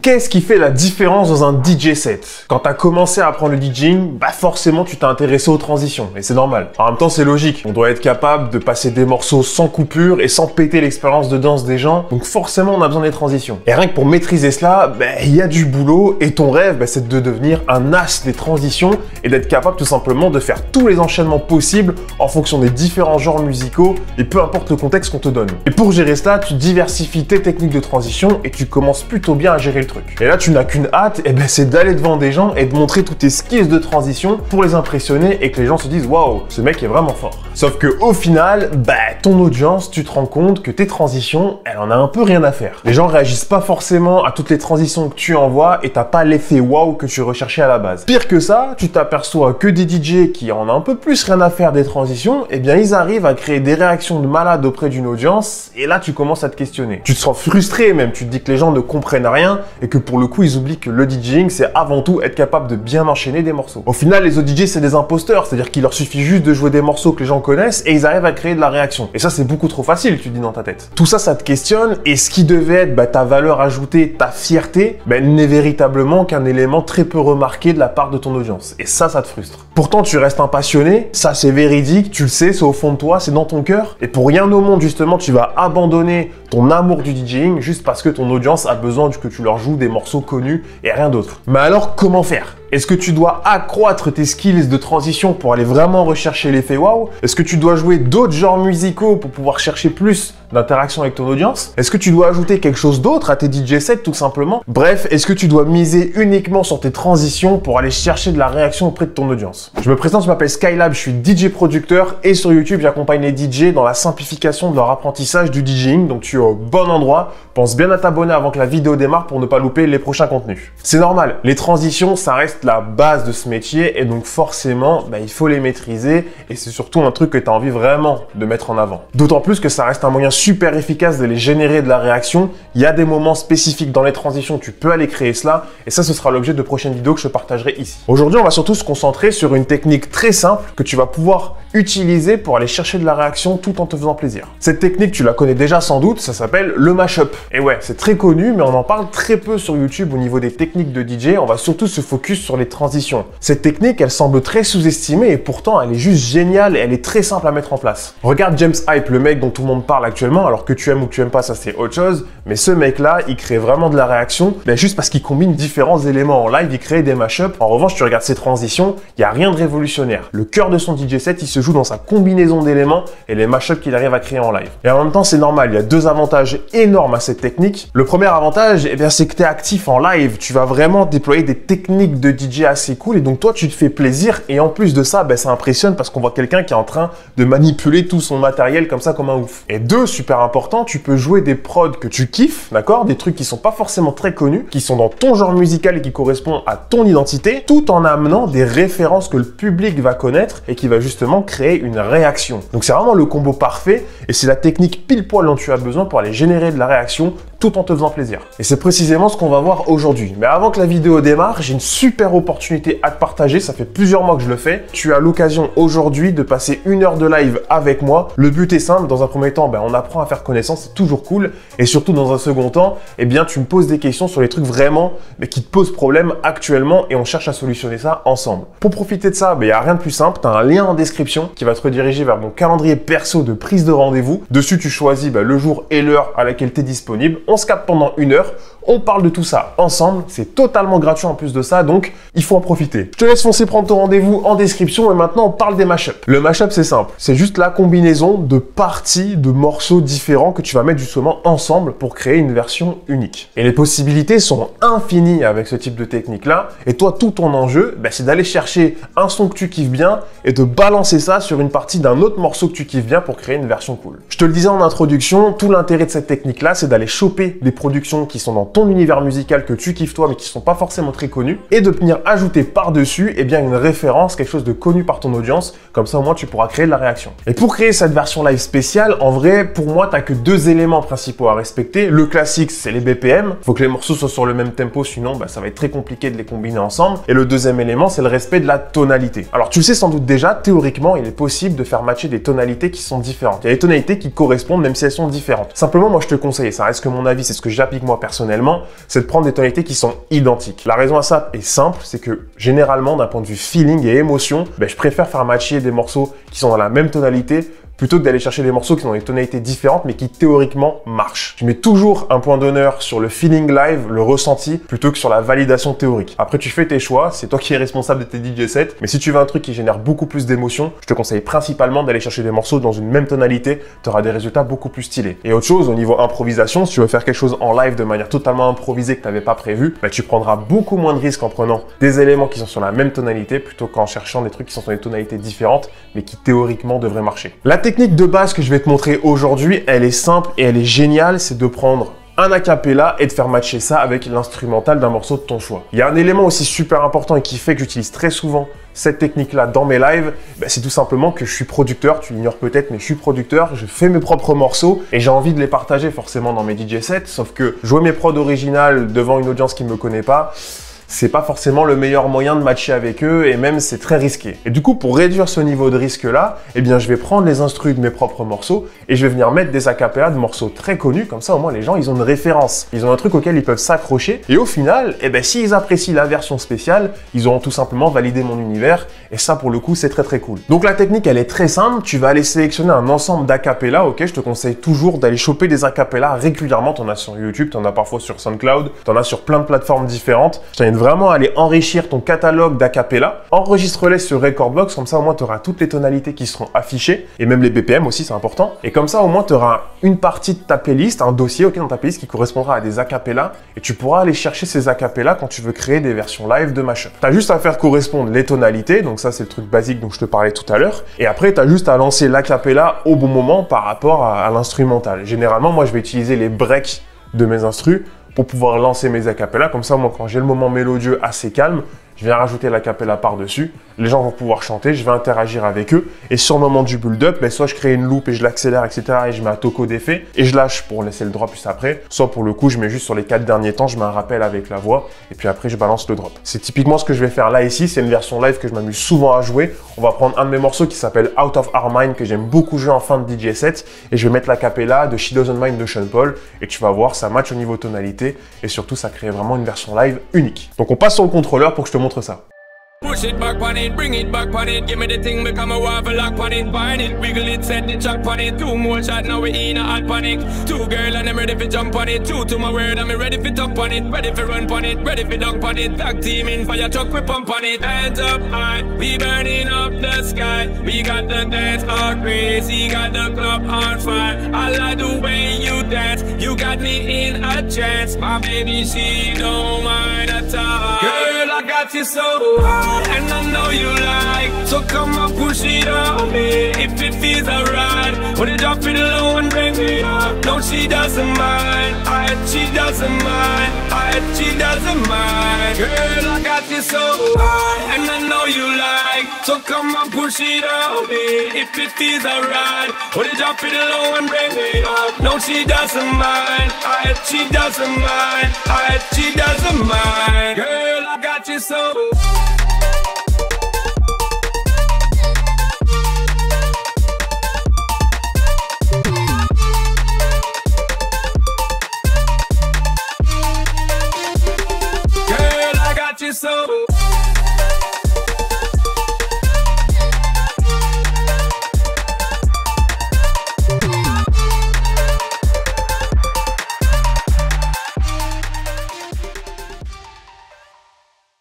Qu'est-ce qui fait la différence dans un DJ set? Quand tu as commencé à apprendre le DJing, bah forcément tu t'es intéressé aux transitions, et c'est normal. En même temps, c'est logique. On doit être capable de passer des morceaux sans coupure et sans péter l'expérience de danse des gens, donc forcément on a besoin des transitions. Et rien que pour maîtriser cela, il y a du boulot, et ton rêve, c'est de devenir un as des transitions et d'être capable tout simplement de faire tous les enchaînements possibles en fonction des différents genres musicaux et peu importe le contexte qu'on te donne. Et pour gérer cela, tu diversifies tes techniques de transition et tu commences plutôt bien à gérer le truc. Et là, tu n'as qu'une hâte, c'est d'aller devant des gens et de montrer tous tes skills de transition pour les impressionner et que les gens se disent « Waouh, ce mec est vraiment fort ». Sauf que au final, ton audience, tu te rends compte que tes transitions, elle en a un peu rien à faire. Les gens réagissent pas forcément à toutes les transitions que tu envoies et t'as pas l'effet waouh que tu recherchais à la base. Pire que ça, tu t'aperçois que des DJ qui en ont un peu plus rien à faire des transitions, ils arrivent à créer des réactions de malade auprès d'une audience et là tu commences à te questionner. Tu te sens frustré même, tu te dis que les gens ne comprennent rien et que pour le coup ils oublient que le DJing c'est avant tout être capable de bien enchaîner des morceaux. Au final les autres DJ c'est des imposteurs, c'est-à-dire qu'il leur suffit juste de jouer des morceaux que les gens connaissent et ils arrivent à créer de la réaction. Et ça c'est beaucoup trop facile, tu dis dans ta tête. Tout ça, ça te questionne et ce qui devait être ta valeur ajoutée, ta fierté, n'est véritablement qu'un élément très peu remarqué de la part de ton audience. Et ça te frustre. Pourtant tu restes un passionné, ça c'est véridique, tu le sais, c'est au fond de toi, c'est dans ton cœur. Et pour rien au monde justement tu vas abandonner ton amour du DJing juste parce que ton audience a besoin que tu leur joues des morceaux connus et rien d'autre. Mais alors comment faire? Est-ce que tu dois accroître tes skills de transition pour aller vraiment rechercher l'effet waouh? Est-ce que tu dois jouer d'autres genres musicaux pour pouvoir chercher plus d'interaction avec ton audience? Est-ce que tu dois ajouter quelque chose d'autre à tes DJ sets tout simplement? Bref, est-ce que tu dois miser uniquement sur tes transitions pour aller chercher de la réaction auprès de ton audience? Je me présente, je m'appelle Skylab, je suis DJ producteur et sur YouTube, j'accompagne les DJ dans la simplification de leur apprentissage du DJing. Donc tu es au bon endroit. Pense bien à t'abonner avant que la vidéo démarre pour ne pas louper les prochains contenus. C'est normal, les transitions, ça reste la base de ce métier et donc forcément, il faut les maîtriser et c'est surtout un truc que tu as envie vraiment de mettre en avant. D'autant plus que ça reste un moyen super efficace de les générer de la réaction. Il y a des moments spécifiques dans les transitions, tu peux aller créer cela et ça, ce sera l'objet de prochaines vidéos que je partagerai ici. Aujourd'hui, on va surtout se concentrer sur une technique très simple que tu vas pouvoir utiliser pour aller chercher de la réaction tout en te faisant plaisir. Cette technique, tu la connais déjà sans doute, ça s'appelle le mashup. Et ouais, c'est très connu, mais on en parle très peu sur YouTube au niveau des techniques de DJ. On va surtout se focus sur les transitions. Cette technique, elle semble très sous-estimée et pourtant, elle est juste géniale et elle est très simple à mettre en place. Regarde James Hype, le mec dont tout le monde parle actuellement, alors que tu aimes ou que tu aimes pas, ça c'est autre chose. Mais ce mec-là, il crée vraiment de la réaction, juste parce qu'il combine différents éléments en live, il crée des mashups. En revanche, tu regardes ses transitions, il n'y a rien de révolutionnaire. Le cœur de son DJ set, il se joue dans sa combinaison d'éléments et les mashups qu'il arrive à créer en live. Et en même temps, c'est normal, il y a deux avantages énormes à cette technique. Le premier avantage, c'est que tu es actif en live. Tu vas vraiment déployer des techniques de DJ assez cool et donc toi, tu te fais plaisir. Et en plus de ça, ça impressionne parce qu'on voit quelqu'un qui est en train de manipuler tout son matériel comme ça, comme un ouf. Et deux, super important, tu peux jouer des prods que tu kiffes, d'accord? Des trucs qui sont pas forcément très connus, qui sont dans ton genre musical et qui correspondent à ton identité, tout en amenant des références que le public va connaître et qui va justement créer une réaction. Donc c'est vraiment le combo parfait et c'est la technique pile poil dont tu as besoin pour aller générer de la réaction tout en te faisant plaisir. Et c'est précisément ce qu'on va voir aujourd'hui. Mais avant que la vidéo démarre, j'ai une super opportunité à te partager. Ça fait plusieurs mois que je le fais. Tu as l'occasion aujourd'hui de passer 1 heure de live avec moi. Le but est simple. Dans un premier temps, on apprend à faire connaissance. C'est toujours cool. Et surtout, dans un second temps, tu me poses des questions sur les trucs vraiment qui te posent problème actuellement et on cherche à solutionner ça ensemble. Pour profiter de ça, il n'y a rien de plus simple. Tu as un lien en description qui va te rediriger vers mon calendrier perso de prise de rendez-vous. Dessus, tu choisis le jour et l'heure à laquelle tu es disponible. On se capte pendant 1 heure, on parle de tout ça ensemble, c'est totalement gratuit en plus de ça, donc il faut en profiter. Je te laisse foncer prendre ton rendez-vous en description et maintenant on parle des mashups. Le mashup c'est simple, c'est juste la combinaison de parties de morceaux différents que tu vas mettre justement ensemble pour créer une version unique. Et les possibilités sont infinies avec ce type de technique là, et toi tout ton enjeu, c'est d'aller chercher un son que tu kiffes bien et de balancer ça sur une partie d'un autre morceau que tu kiffes bien pour créer une version cool. Je te le disais en introduction, tout l'intérêt de cette technique là c'est d'aller choper des productions qui sont dans ton univers musical que tu kiffes toi mais qui sont pas forcément très connues et de venir ajouter par-dessus une référence, quelque chose de connu par ton audience, comme ça au moins tu pourras créer de la réaction. Et pour créer cette version live spéciale, en vrai pour moi t'as que 2 éléments principaux à respecter. Le classique c'est les BPM, faut que les morceaux soient sur le même tempo sinon ça va être très compliqué de les combiner ensemble. Et le deuxième élément c'est le respect de la tonalité. Alors tu le sais sans doute déjà, théoriquement il est possible de faire matcher des tonalités qui sont différentes. Il y a des tonalités qui correspondent même si elles sont différentes. Simplement moi je te conseille, ça reste que mon avis, c'est ce que j'applique moi personnellement, personnellement, c'est de prendre des tonalités qui sont identiques. La raison à ça est simple, c'est que généralement, d'un point de vue feeling et émotion, je préfère faire matcher des morceaux qui sont dans la même tonalité plutôt que d'aller chercher des morceaux qui ont des tonalités différentes mais qui théoriquement marchent. Je mets toujours un point d'honneur sur le feeling live, le ressenti, plutôt que sur la validation théorique. Après, tu fais tes choix, c'est toi qui es responsable de tes DJ sets, mais si tu veux un truc qui génère beaucoup plus d'émotions, je te conseille principalement d'aller chercher des morceaux dans une même tonalité, tu auras des résultats beaucoup plus stylés. Et autre chose, au niveau improvisation, si tu veux faire quelque chose en live de manière totalement improvisée que tu n'avais pas prévu, tu prendras beaucoup moins de risques en prenant des éléments qui sont sur la même tonalité plutôt qu'en cherchant des trucs qui sont sur des tonalités différentes, mais qui théoriquement devraient marcher. La technique de base que je vais te montrer aujourd'hui, elle est simple et elle est géniale, c'est de prendre un acapella et de faire matcher ça avec l'instrumental d'un morceau de ton choix. Il y a un élément aussi super important et qui fait que j'utilise très souvent cette technique-là dans mes lives, c'est tout simplement que je suis producteur, tu l'ignores peut-être, mais je suis producteur, je fais mes propres morceaux et j'ai envie de les partager forcément dans mes DJ sets, sauf que jouer mes prods originales devant une audience qui ne me connaît pas, c'est pas forcément le meilleur moyen de matcher avec eux et même c'est très risqué. Et du coup, pour réduire ce niveau de risque-là, je vais prendre les instrus de mes propres morceaux et je vais venir mettre des acapellas de morceaux très connus. Comme ça, au moins, les gens, ils ont une référence. Ils ont un truc auquel ils peuvent s'accrocher. Et au final, s'ils apprécient la version spéciale, ils auront tout simplement validé mon univers. Et ça, pour le coup, c'est très, très cool. Donc, la technique, elle est très simple. Tu vas aller sélectionner un ensemble d'acapellas. Ok, je te conseille toujours d'aller choper des acapellas régulièrement. T'en as sur YouTube, t'en as parfois sur SoundCloud, t'en as sur plein de plateformes différentes. Vraiment aller enrichir ton catalogue d'acapella. Enregistre-les sur Recordbox, comme ça au moins tu auras toutes les tonalités qui seront affichées et même les BPM aussi, c'est important. Et comme ça au moins tu auras une partie de ta playlist, un dossier dans ta playlist qui correspondra à des acapellas et tu pourras aller chercher ces acapellas quand tu veux créer des versions live de mashup. Tu as juste à faire correspondre les tonalités, donc ça c'est le truc basique dont je te parlais tout à l'heure. Et après tu as juste à lancer l'acapella au bon moment par rapport à l'instrumental. Généralement moi je vais utiliser les breaks de mes instrus pour pouvoir lancer mes acapellas. Comme ça, moi, quand j'ai le moment mélodieux assez calme, je viens rajouter l'acapella par-dessus. Les gens vont pouvoir chanter, je vais interagir avec eux. Et sur le moment du build-up, soit je crée une loop et je l'accélère, etc. et je mets un toco d'effet et je lâche pour laisser le drop juste après. Soit pour le coup, je mets juste sur les 4 derniers temps, je mets un rappel avec la voix et puis après, je balance le drop. C'est typiquement ce que je vais faire là ici. C'est une version live que je m'amuse souvent à jouer. On va prendre un de mes morceaux qui s'appelle Out of Our Mind que j'aime beaucoup jouer en fin de DJ set et je vais mettre l'acapella de She Doesn't Mind de Sean Paul et tu vas voir, ça match au niveau tonalité et surtout, ça crée vraiment une version live unique. Donc, on passe sur le contrôleur pour que je te montre ça. Push it back on it, bring it back on it. Give me the thing, become a waffle lock on it. Bind it, wiggle it, set the chuck on it. 2 more shots, now we in a hot panic. 2 girl and I'm ready for jump on it. 2 to my word, I'm ready for top on it. Ready for run on it, ready for dunk on it. Tag team in fire truck, we pump on it. Hands up high, we burning up the sky. We got the dance all crazy, got the club on fire. I like the way you dance, you got me in a trance. My baby, she don't mind at all. Girl, I got you so high. And I know you like, so come on push it on me. If it feels alright, when you drop it low and bring me up. No, she doesn't mind, she doesn't mind, she doesn't mind. Girl, I got you so high, and I know you like, so come on push it on me. If it feels alright, when you drop it low and bring me up. No, she doesn't mind, she doesn't mind, she doesn't mind. Girl, I got you so. So